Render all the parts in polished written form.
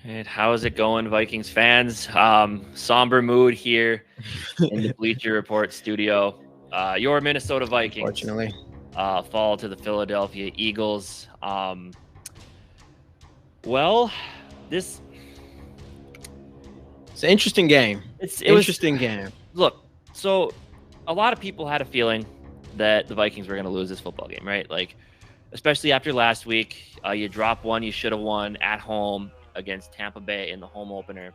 And how's it going, Vikings fans? Somber mood here in the Bleacher Report studio. Your Minnesota Vikings Unfortunately, fall to the Philadelphia Eagles. Well, this it's an interesting game. it was Interesting game. look. So a lot of people had a feeling that the Vikings were going to lose this football game, right? Like, especially after last week, you drop one you should have won at home against Tampa Bay in the home opener.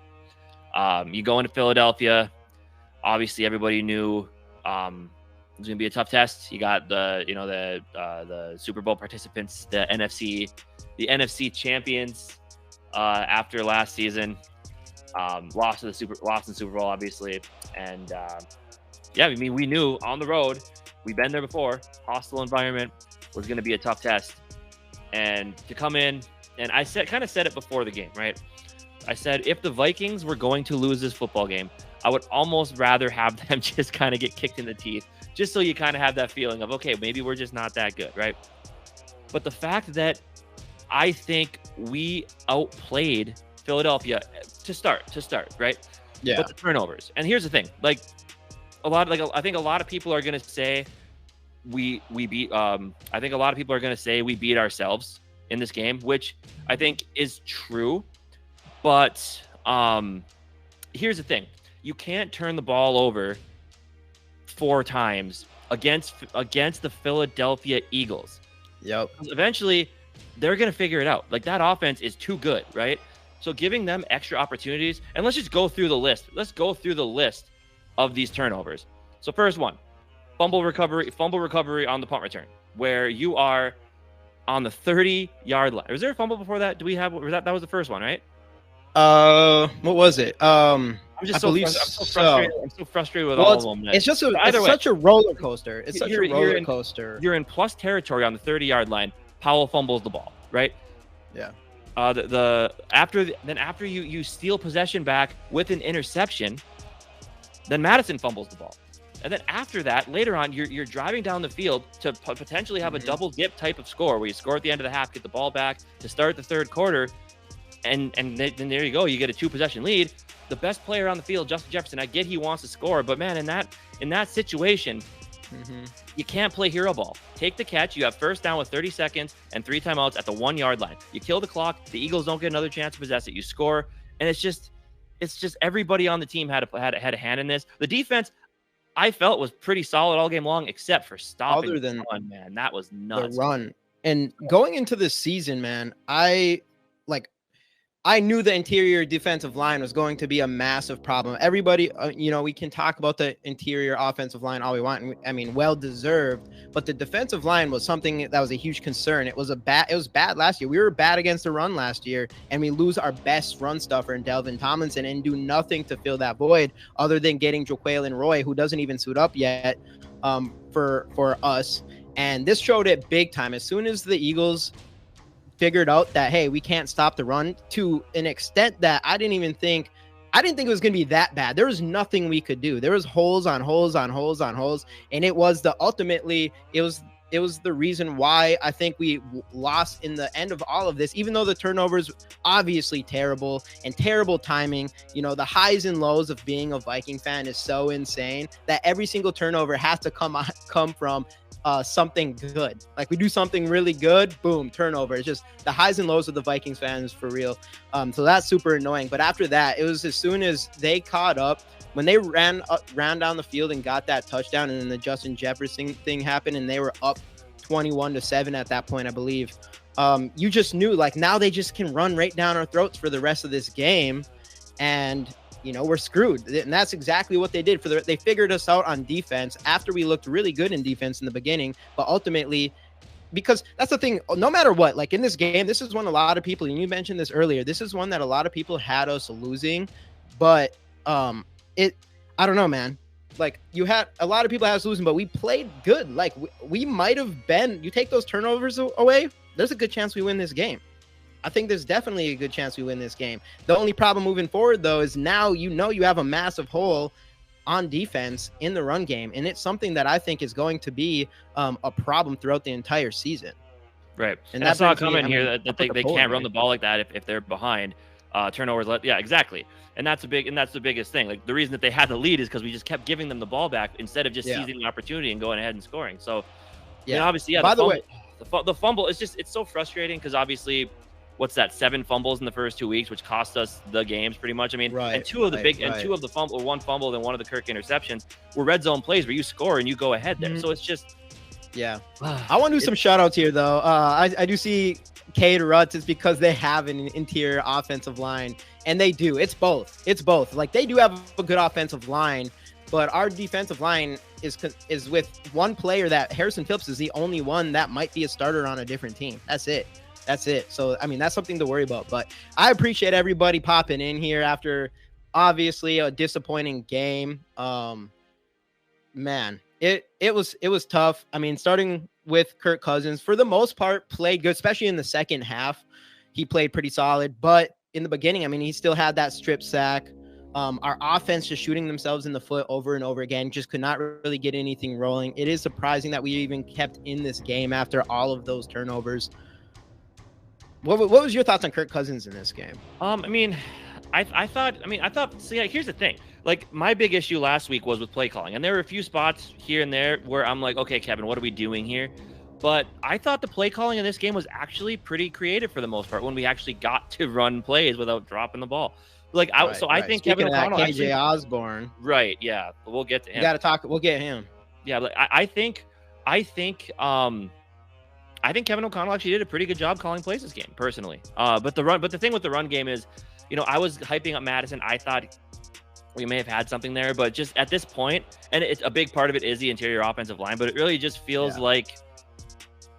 You go into Philadelphia. Obviously, everybody knew it was going to be a tough test. You got the Super Bowl participants, the NFC champions after last season, lost in the Super Bowl, obviously, and yeah, I mean, we knew on the road, we've been there before. Hostile environment was going to be a tough test, and to come in, and I kind of said it before the game, right? I said if the Vikings were going to lose this football game, I would almost rather have them just kind of get kicked in the teeth, just so you kind of have that feeling of, okay, maybe we're just not that good, right? But the fact that I think we outplayed Philadelphia to start, right? Yeah. But the turnovers. And here's the thing, I think a lot of people are going to say we beat I think a lot of people are going to say we beat ourselves in this game, which I think is true. But here's the thing. You can't turn the ball over 4 times against the Philadelphia Eagles. Yep. Eventually, they're going to figure it out. Like, that offense is too good, right? So giving them extra opportunities, and let's just go through the list. Let's go through the list of these turnovers. So first one, fumble recovery on the punt return, where you are on the 30-yard line. Was there a fumble before that? That was the first one, right? What was it? I'm so frustrated with all of them. It's just such a roller coaster. It's such a roller coaster. You're in plus territory on the 30-yard line. Powell fumbles the ball, right? Yeah. After you steal possession back with an interception, then Madison fumbles the ball. And then after that, later on, you're driving down the field to potentially have a double dip type of score where you score at the end of the half, get the ball back to start the third quarter, and then there you go. You get a 2-possession lead. The best player on the field, Justin Jefferson, I get he wants to score, but man, in that situation, you can't play hero ball. Take the catch. You have first down with 30 seconds and 3 timeouts at the 1-yard line. You kill the clock. The Eagles don't get another chance to possess it. You score, and it's just everybody on the team had a hand in this. The defense, I felt, was pretty solid all game long, except for stopping the run, man. That was nuts. The run. And going into this season, man, I knew the interior defensive line was going to be a massive problem. Everybody, we can talk about the interior offensive line all we want. I mean, well deserved, but the defensive line was something that was a huge concern. It was bad last year. We were bad against the run last year, and we lose our best run stuffer in Delvin Tomlinson and do nothing to fill that void other than getting Jaquelin Roy, who doesn't even suit up yet, for us. And this showed it big time. As soon as the Eagles figured out that, hey, we can't stop the run to an extent that I didn't think it was going to be that bad. There was nothing we could do. There was holes on holes on holes on holes. And it was the reason why I think we lost in the end of all of this, even though the turnovers obviously terrible and terrible timing. The highs and lows of being a Viking fan is so insane that every single turnover has to come from something good. Like, we do something really good, boom, turnover. It's just the highs and lows of the Vikings fans for real. So that's super annoying. But after that, it was as soon as they caught up, when they ran down the field and got that touchdown, and then the Justin Jefferson thing happened, and they were up 21-7 at that point, I believe. You just knew, like, now they just can run right down our throats for the rest of this game, and we're screwed. And that's exactly what they did. They figured us out on defense after we looked really good in defense in the beginning, but ultimately, because that's the thing, no matter what, like in this game, this is one a lot of people, and you mentioned this earlier, this is one that a lot of people had us losing, but I don't know, man. Like, you had a lot of people had us losing, but we played good. Like, we might have been, you take those turnovers away, there's a good chance we win this game. I think there's definitely a good chance we win this game. The only problem moving forward, though, is now you have a massive hole on defense in the run game, and it's something that I think is going to be a problem throughout the entire season. Right. And I saw a comment here that they can't run the ball like that if they're behind. turnovers. Yeah, exactly. And that's the biggest thing. Like the reason that they had the lead is because we just kept giving them the ball back instead of just seizing the opportunity and going ahead and scoring. So, I mean, obviously, By the way, the fumble is it's so frustrating because obviously, what's that? 7 fumbles in the first 2 weeks, which cost us the games pretty much. I mean, and two of the fumble, one fumble, then one of the Kirk interceptions were red zone plays where you score and you go ahead there. So it's just, I want to do some shout outs here though. I do see Cade Ruts is because they have an interior offensive line, and they do. It's both. Like they do have a good offensive line, but our defensive line is with one player that Harrison Phillips is the only one that might be a starter on a different team. That's it. So, I mean, that's something to worry about. But I appreciate everybody popping in here after obviously a disappointing game. Man, it was tough. I mean, starting with Kirk Cousins, for the most part, played good, especially in the second half. He played pretty solid. But in the beginning, I mean, he still had that strip sack. Our offense just shooting themselves in the foot over and over again, just could not really get anything rolling. It is surprising that we even kept in this game after all of those turnovers. What was your thoughts on Kirk Cousins in this game? I thought, so yeah, here's the thing. Like my big issue last week was with play calling, and there were a few spots here and there where I'm like, okay, Kevin, what are we doing here? But I thought the play calling in this game was actually pretty creative for the most part when we actually got to run plays without dropping the ball. Like, I think Speaking Kevin O'Connell, KJ Osborne, right? Yeah, we'll get to him. You got to talk. We'll get him. Yeah, but I think Kevin O'Connell actually did a pretty good job calling plays this game, personally. But the thing with the run game is, I was hyping up Madison. I thought we may have had something there, but just at this point, and it's a big part of it is the interior offensive line, but it really just feels like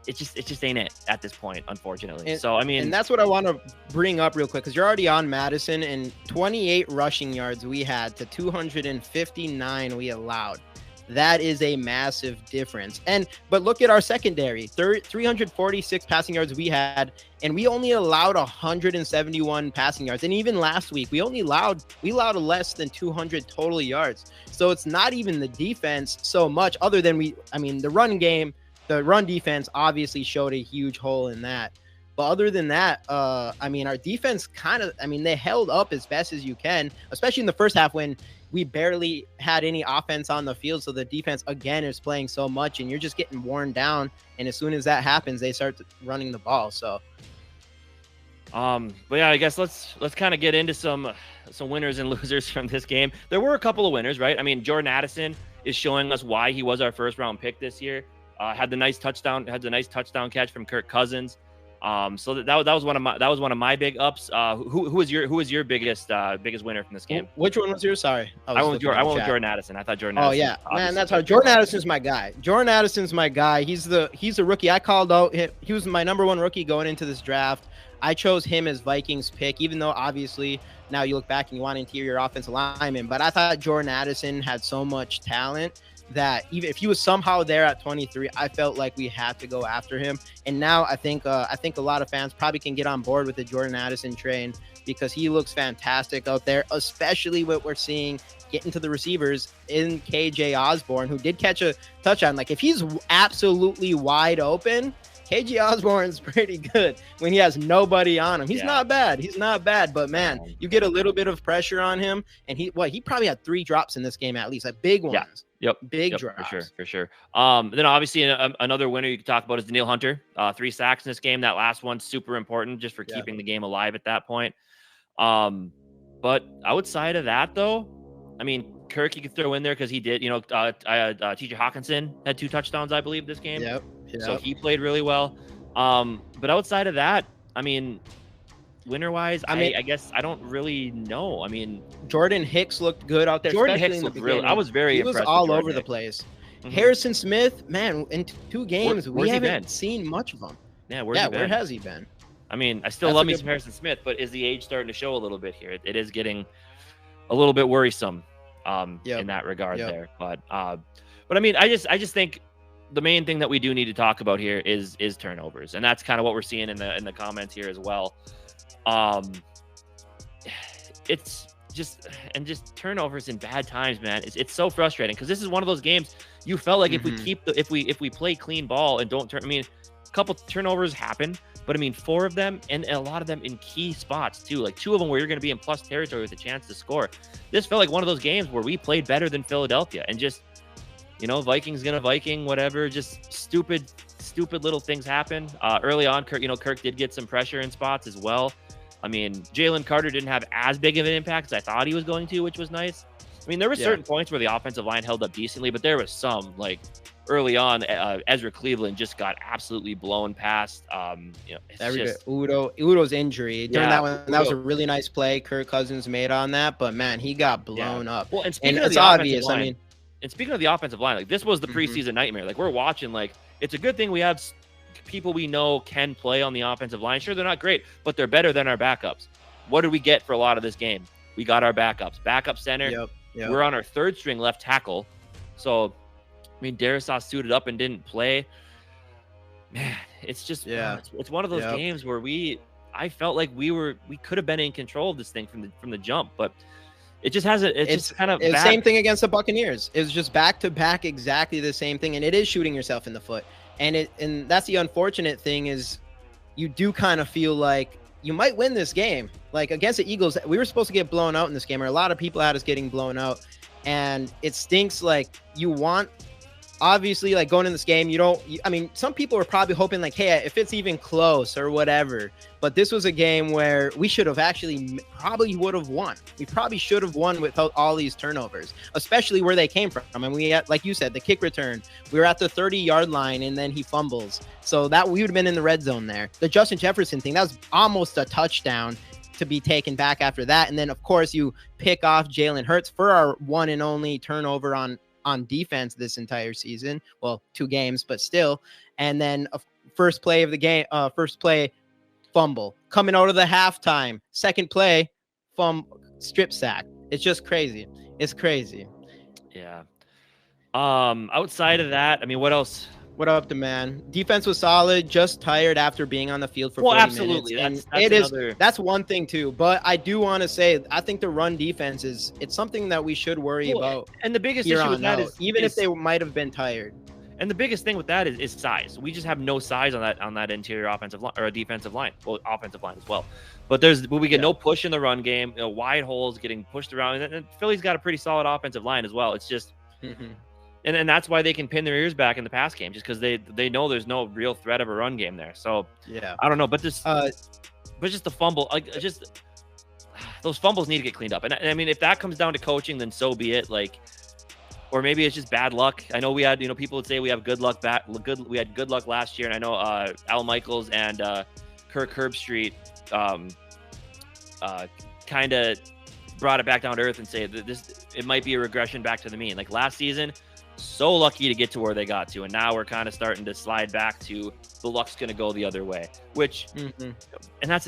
it just ain't it at this point, unfortunately. And that's what I want to bring up real quick, because you're already on Madison, and 28 rushing yards we had to 259 we allowed. That is a massive difference. But look at our secondary, 346 passing yards we had, and we only allowed 171 passing yards. And even last week, we allowed less than 200 total yards. So it's not even the defense so much, other than the run game. The run defense obviously showed a huge hole in that. But other than that, our defense they held up as best as you can, especially in the first half when we barely had any offense on the field. So the defense, again, is playing so much, and you're just getting worn down. And as soon as that happens, they start running the ball. So, but yeah, I guess let's kind of get into some winners and losers from this game. There were a couple of winners, right? I mean, Jordan Addison is showing us why he was our first round pick this year. Had the nice touchdown catch from Kirk Cousins. So that was one of my big ups. Who was your biggest winner from this game? Which one was yours? Sorry, I went with Jordan Addison. I thought Jordan. Addison, man, that's hard. Jordan Addison's my guy. He's the rookie. I called out. He was my number one rookie going into this draft. I chose him as Vikings pick, even though obviously now you look back and you want interior offensive lineman. But I thought Jordan Addison had so much talent that even if he was somehow there at 23, I felt like we had to go after him. And now I think a lot of fans probably can get on board with the Jordan Addison train, because he looks fantastic out there, especially what we're seeing getting to the receivers in KJ Osborne, who did catch a touchdown. Like if he's absolutely wide open, KJ Osborne's pretty good when he has nobody on him. He's not bad. But man, you get a little bit of pressure on him, and he probably had 3 drops in this game at least, like big ones. Yeah. Yep. Big drops. For sure. Then obviously another winner you could talk about is Daniil Hunter. 3 sacks in this game. That last one super important just for keeping the game alive at that point. But outside of that though, I mean, Kirk you could throw in there because he did. T.J. Hawkinson had 2 touchdowns, I believe, this game. Yep. So he played really well. But outside of that, I mean, winner-wise, I guess I don't really know. I mean, Jordan Hicks looked good out there. Jordan Hicks looked really. I was very impressed. He was all over the place. Mm-hmm. Harrison Smith, man, in 2 games, we haven't seen much of him. Yeah, where has he been? I mean, I still love me some Harrison Smith, but is the age starting to show a little bit here? It is getting a little bit worrisome in that regard there. But I mean, I just think the main thing that we do need to talk about here is turnovers, and that's kind of what we're seeing in the comments here as well. It's just turnovers in bad times, man. It's so frustrating because this is one of those games you felt like if we play clean ball and don't turn. I mean, couple turnovers happened, but I mean, 4 of them, and a lot of them in key spots too. Like 2 of them where you're going to be in plus territory with a chance to score. This felt like one of those games where we played better than Philadelphia, and just, Vikings gonna Viking, whatever. Just stupid little things happen. Early on, Kirk did get some pressure in spots as well. I mean, Jalen Carter didn't have as big of an impact as I thought he was going to, which was nice. I mean, there were certain points where the offensive line held up decently, but there was some, like early on, Ezra Cleveland just got absolutely blown past. Udo's injury during that one. That was a really nice play Kirk Cousins made on that, but man, he got blown up. Well, and speaking of the offensive line, and speaking of the offensive line, like this was the preseason nightmare. Like we're watching, like it's a good thing we have people we know can play on the offensive line. Sure, they're not great, but they're better than our backups. What did we get for a lot of this game? We got our backups. Backup center. Yep. We're on our 3rd string left tackle. So, I mean, Darisaw suited up and didn't play. Man, it's just it's one of those games where I felt like we could have been in control of this thing from the jump, but it just hasn't. It's kind of the same thing against the Buccaneers. It was just back to back, exactly the same thing, and it is shooting yourself in the foot. And that's the unfortunate thing is, you do kind of feel like you might win this game. Like against the Eagles, we were supposed to get blown out in this game, or a lot of people had us getting blown out, and it stinks. Like you want. Obviously, like going in this game, I mean, some people were probably hoping like, hey, if it's even close or whatever, but this was a game where we should have probably would have won. We probably should have won without all these turnovers, especially where they came from. And we had, like you said, the kick return, we were at the 30-yard line and then he fumbles. So that we would have been in the red zone there. The Justin Jefferson thing, that was almost a touchdown to be taken back after that. And then of course you pick off Jalen Hurts for our one and only turnover on defense this entire season. Well, 2 games, but still. And then first play of the game, fumble coming out of the halftime. Second play, strip sack. It's just crazy. It's crazy. Yeah. Outside of that, I mean, what else? What up, the man? Defense was solid, just tired after being on the field for 40 absolutely. minutes. And that's one thing too. But I do want to say, I think the run defense it's something that we should worry about. And the biggest issue with that is if they might have been tired. And the biggest thing with that is size. We just have no size on that interior offensive line or defensive line. Well, offensive line as well. But we get no push in the run game. Wide holes getting pushed around, and Philly's got a pretty solid offensive line as well. It's just. And that's why they can pin their ears back in the pass game, just because they know there's no real threat of a run game there. So I don't know, but just the fumble, those fumbles need to get cleaned up. And I mean, if that comes down to coaching, then so be it. Like, or maybe it's just bad luck. I know we had, people would say we have good luck we had good luck last year, and I know Al Michaels and Kirk Herbstreit kind of brought it back down to earth and say that it might be a regression back to the mean. Like last season, so lucky to get to where they got to, and now we're kind of starting to slide back to the luck's going to go the other way, which and that's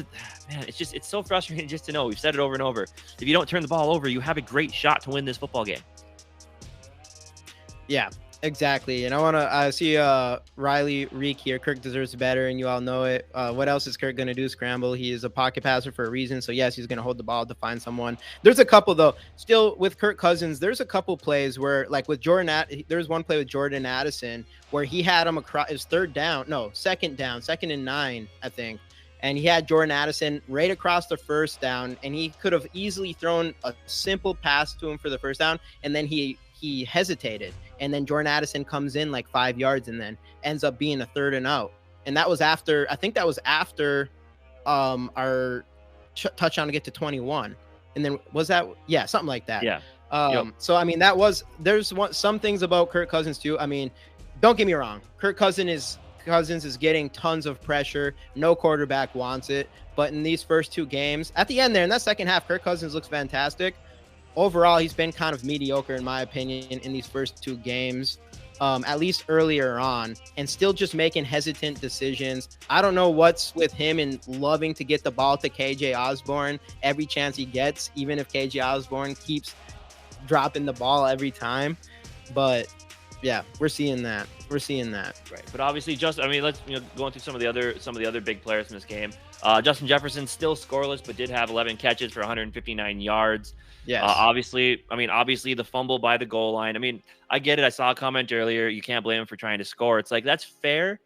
man, it's so frustrating just to know. We've said it over and over. If you don't turn the ball over, you have a great shot to win this football game. Yeah, exactly. And I see Riley Reek here. Kirk deserves better, and you all know it. What else is Kirk going to do? Scramble. He is a pocket passer for a reason. So yes, he's going to hold the ball to find someone. There's a couple though. Still with Kirk Cousins, there's a couple plays where, like with there's one play with Jordan Addison where he had him across his second and 9, I think. And he had Jordan Addison right across the first down, and he could have easily thrown a simple pass to him for the first down, and then he hesitated, and then Jordan Addison comes in like 5 yards and then ends up being a 3rd and out. And that was after our touchdown to get to 21. And then something like that. Yeah. So I mean, there's some things about Kirk Cousins too. I mean, don't get me wrong. Kirk Cousins is getting tons of pressure. No quarterback wants it. But in these first 2 games, at the end there in that second half, Kirk Cousins looks fantastic. Overall, he's been kind of mediocre, in my opinion, in these first 2 games, at least earlier on, and still just making hesitant decisions. I don't know what's with him and loving to get the ball to KJ Osborne every chance he gets, even if KJ Osborne keeps dropping the ball every time. But yeah, we're seeing that. Right. But obviously, let's going through some of the other big players in this game. Justin Jefferson still scoreless, but did have 11 catches for 159 yards. Yes. Obviously the fumble by the goal line. I mean, I get it. I saw a comment earlier. You can't blame him for trying to score. It's like, that's fair.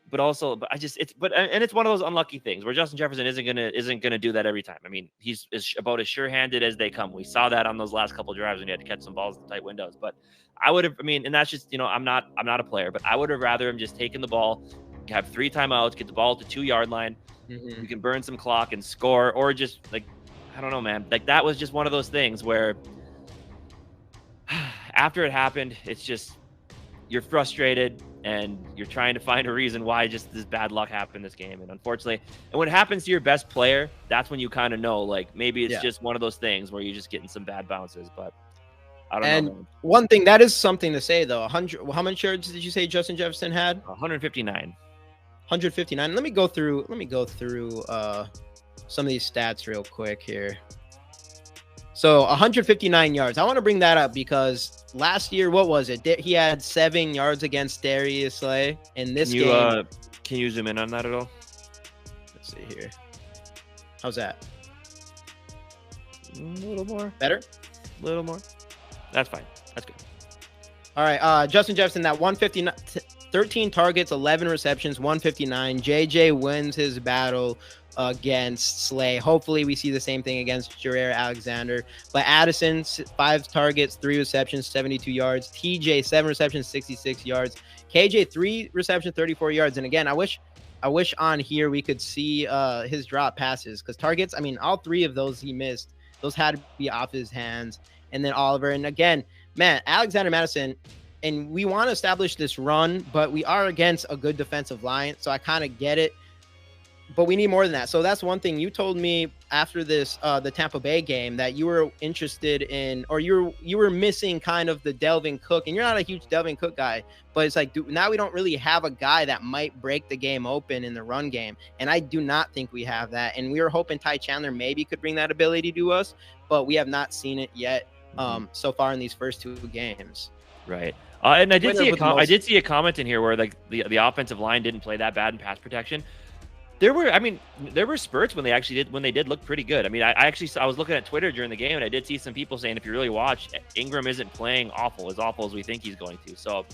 but it's one of those unlucky things where Justin Jefferson isn't gonna do that every time. I mean, he's about as sure-handed as they come. We saw that on those last couple of drives when he had to catch some balls in tight windows. But and that's just, I'm not a player, but I would have rather him just taking the ball, have 3 timeouts, get the ball to 2-yard line. Mm-hmm. You can burn some clock and score, or just I don't know, man. That was just one of those things where after it happened, it's just you're frustrated and you're trying to find a reason why just this bad luck happened this game. And unfortunately, and when it happens to your best player, that's when you kind of know, maybe it's just one of those things where you're just getting some bad bounces. But I don't know. Man. One thing that is something to say though, 100. How many yards did you say Justin Jefferson had? 159. 159. Let me go through some of these stats real quick here. So 159 yards. I want to bring that up because last year, what was it? He had 7 yards against Darius Slay in this game. Can you zoom in on that at all? Let's see here. How's that? A little more. Better? A little more. That's fine. That's good. All right. Justin Jefferson, that 159, 13 targets, 11 receptions, 159. JJ wins his battle against Slay. Hopefully we see the same thing against Jareer Alexander. But Addison, 5 targets, 3 receptions, 72 yards. TJ, 7 receptions, 66 yards. KJ, 3 receptions, 34 yards. And again, I wish on here we could see his drop passes, because targets, I mean, all 3 of those he missed. Those had to be off his hands. And then Oliver. And again, man, Alexander Madison, and we want to establish this run, but we are against a good defensive line. So I kind of get it. But we need more than that. So that's one thing you told me after this, the Tampa Bay game, that you were interested in, or you were missing kind of the Delvin Cook. And you're not a huge Delvin Cook guy, but it's now we don't really have a guy that might break the game open in the run game. And I do not think we have that. And we were hoping Ty Chandler maybe could bring that ability to us, but we have not seen it yet so far in these first 2 games. Right. And I did see a comment in here where the offensive line didn't play that bad in pass protection. There were spurts when they did look pretty good. I mean, I was looking at Twitter during the game, and I did see some people saying, if you really watch, Ingram isn't playing awful as we think he's going to. So,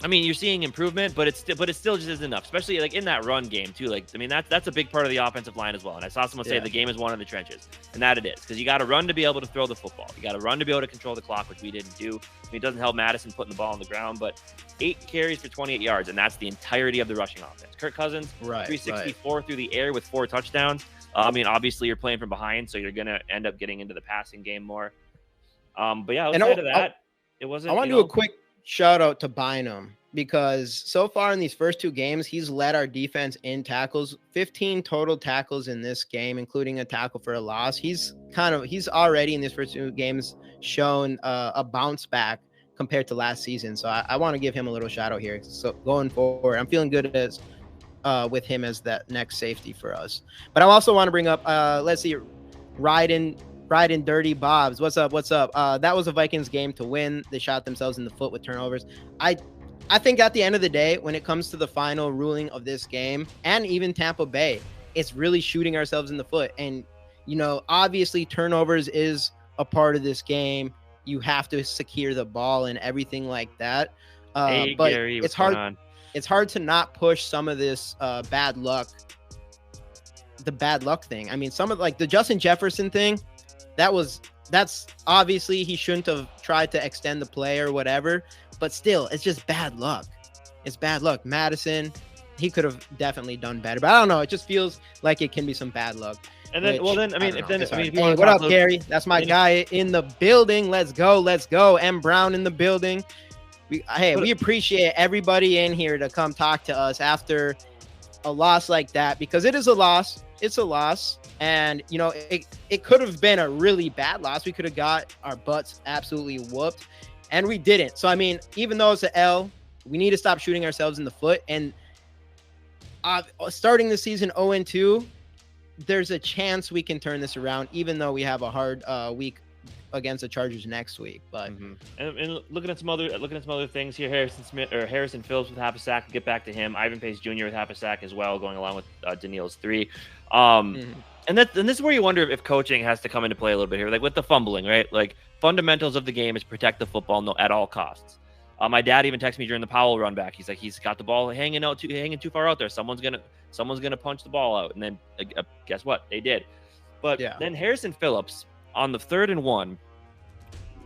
I mean, you're seeing improvement, but it still just isn't enough, especially in that run game too. That's a big part of the offensive line as well. And I saw someone say the game is won in the trenches, and that it is, because you got to run to be able to throw the football. You got to run to be able to control the clock, which we didn't do. I mean, it doesn't help Madison putting the ball on the ground, but 8 carries for 28 yards, and that's the entirety of the rushing offense. Kirk Cousins, 364 through the air with 4 touchdowns. I mean, obviously you're playing from behind, so you're gonna end up getting into the passing game more. But yeah, outside of that, it wasn't. I want to do a quick shout out to Bynum, because so far in these first 2 games, he's led our defense in tackles, 15 total tackles in this game, including a tackle for a loss. He's already in these first 2 games shown a bounce back compared to last season. So I want to give him a little shout out here. So going forward, I'm feeling good with him as that next safety for us. But I also want to bring up, let's see, Riding Dirty Bobs. What's up? That was a Vikings game to win. They shot themselves in the foot with turnovers. I think at the end of the day, when it comes to the final ruling of this game, and even Tampa Bay, it's really shooting ourselves in the foot. And, obviously turnovers is a part of this game. You have to secure the ball and everything like that. Hey, but Gary, it's hard. It's hard to not push some of this bad luck. The bad luck thing. I mean, some of the Justin Jefferson thing, that's obviously he shouldn't have tried to extend the play or whatever. But still, it's just bad luck. It's bad luck. Madison, he could have definitely done better. But I don't know. It just feels like it can be some bad luck. And then, hey, what up, Gary? That's my guy in the building. Let's go. M. Brown in the building. We appreciate everybody in here to come talk to us after a loss like that, because it is a loss. It's a loss. And, it could have been a really bad loss. We could have got our butts absolutely whooped. And we didn't. So, I mean, even though it's an L, we need to stop shooting ourselves in the foot. And starting the season 0-2, there's a chance we can turn this around, even though we have a hard week against the Chargers next week. But and looking at some other things here, Harrison Phillips with half a sack. We'll get back to him. Ivan Pace Jr. with half a sack as well, going along with Daniil's 3. And this is where you wonder if coaching has to come into play a little bit here, with the fumbling, right? Fundamentals of the game is protect the football at all costs. My dad even texted me during the Powell run back. He's like, he's got the ball hanging too far out there. Someone's gonna punch the ball out. And then guess what? They did. But then Harrison Phillips on the 3rd and 1,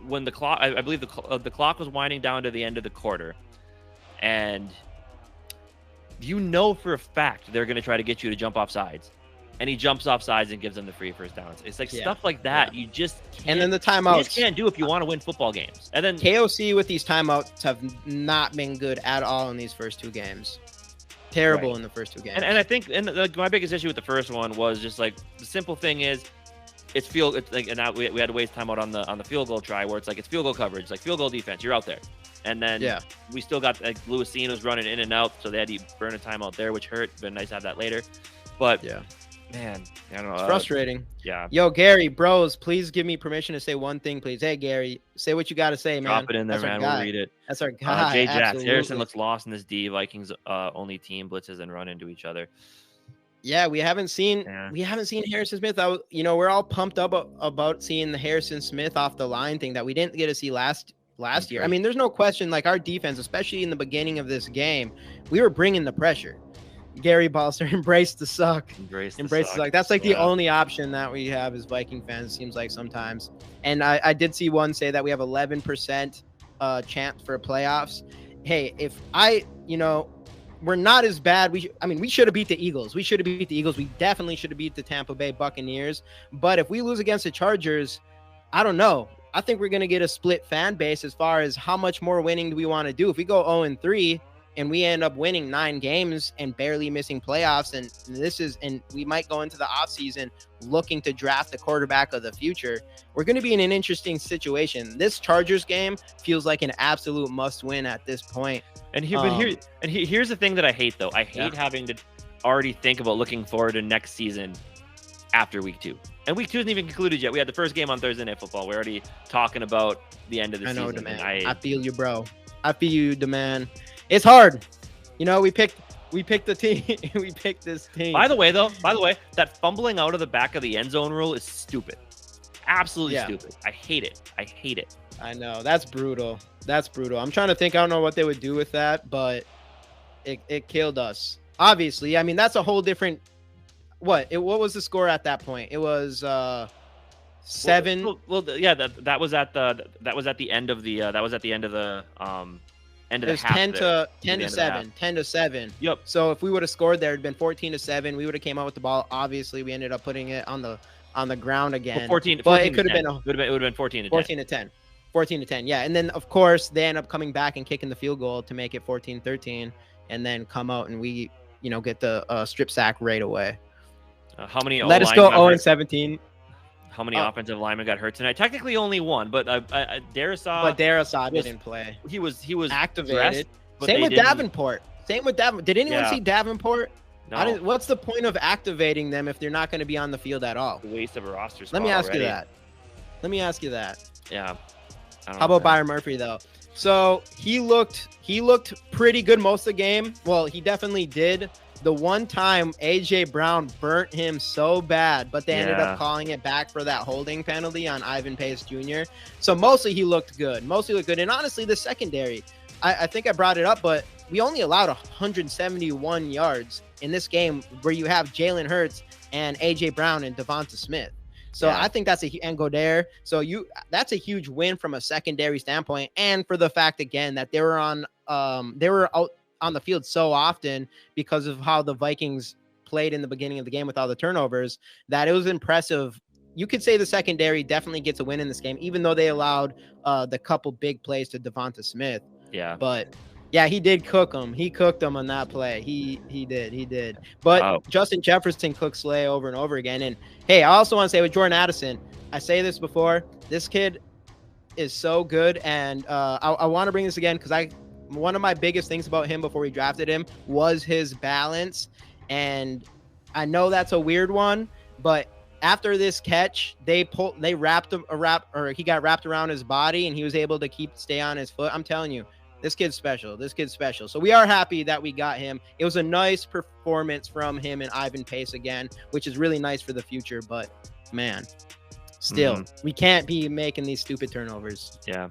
when the clock, I believe the clock was winding down to the end of the quarter, and for a fact they're going to try to get you to jump off sides, and he jumps off sides and gives them the free first downs. It's like stuff like that. You just can't, and then the timeouts you just can't do if you want to win football games. And then KOC with these timeouts have not been good at all in these first 2 games. Terrible in the first 2 games. And I think my biggest issue with the first one was just like the simple thing is it's like, and now we had to waste time out on the field goal try where it's like it's field goal coverage, like field goal defense, you're out there. And then we still got like Lewisine was running in and out, so they had to burn a timeout there, which hurt. Been nice to have that later. But man, I don't know. It's frustrating. Yeah. Yo, Gary, bros, please give me permission to say one thing, please. Hey, Gary, say what you got to say, man. Drop it in there, man. We'll read it. That's our guy. Jay Jacks. Harrison looks lost in this D. Vikings only team blitzes and run into each other. Yeah, we haven't seen Harrison Smith. We're all pumped up about seeing the Harrison Smith off the line thing that we didn't get to see last year. I mean, there's no question, like our defense, especially in the beginning of this game, we were bringing the pressure. Gary Balser, embrace the suck. Embrace the suck. That's like the only option that we have as Viking fans, it seems like sometimes. And I did see one say that we have 11% chance for playoffs. Hey, we're not as bad. We should have beat the Eagles. We definitely should have beat the Tampa Bay Buccaneers. But if we lose against the Chargers, I don't know. I think we're going to get a split fan base as far as how much more winning do we want to do. If we go 0-3 and we end up winning 9 games and barely missing playoffs, and we might go into the offseason looking to draft the quarterback of the future, we're going to be in an interesting situation. This Chargers game feels like an absolute must-win at this point. And here's the thing that I hate, though. I hate having to already think about looking forward to next season after week 2. And week 2 isn't even concluded yet. We had the first game on Thursday Night Football. We're already talking about the end of the season. I know, man. I feel you, bro. I feel you, the man. It's hard. We picked the team. We picked this team. By the way, that fumbling out of the back of the end zone rule is stupid. Absolutely stupid. I hate it. I know. That's brutal. I'm trying to think. I don't know what they would do with that, but it killed us. Obviously. I mean, that's a whole different. What was the score at that point? It was 7. That was at the end of the end of the half. 10 to 7. Yep. So if we would have scored there, it'd been 14-7. We would have came out with the ball. Obviously, we ended up putting it on the ground again. Well, 14. But 14 it could have been. It would have been 14 to 10. 14 to 10. Yeah, and then of course they end up coming back and kicking the field goal to make it 14-13, and then come out and we get the strip sack right away. How many? Let us go 0-17. How many offensive linemen got hurt tonight? Technically, only one, but Darrisaw. But Darrisaw didn't play. He was activated. Same with Davenport. Did anyone see Davenport? No. What's the point of activating them if they're not going to be on the field at all? The waste of a roster spot. Let me ask you that. Yeah. How about Byron Murphy though? So he looked pretty good most of the game. Well, he definitely did. The one time AJ Brown burnt him so bad, but they ended up calling it back for that holding penalty on Ivan Pace Jr. So mostly he looked good. And honestly, the secondary, I think I brought it up, but we only allowed 171 yards in this game where you have Jalen Hurts and AJ Brown and Devonta Smith. So I think that's and Godere. So that's a huge win from a secondary standpoint, and for the fact again that they were out on the field so often because of how the Vikings played in the beginning of the game with all the turnovers, that it was impressive. You could say the secondary definitely gets a win in this game, even though they allowed the couple big plays to Devonta Smith. Yeah. But yeah, he did cook them. He cooked them on that play. He did. But Justin Jefferson cooked Slay over and over again. And hey, I also want to say with Jordan Addison, I say this before, this kid is so good. And I want to bring this again because one of my biggest things about him before we drafted him was his balance. And I know that's a weird one, but after this catch, he got wrapped around his body and he was able to stay on his foot. I'm telling you, this kid's special. So we are happy that we got him. It was a nice performance from him and Ivan Pace again, which is really nice for the future. But man, still, we can't be making these stupid turnovers. Yeah.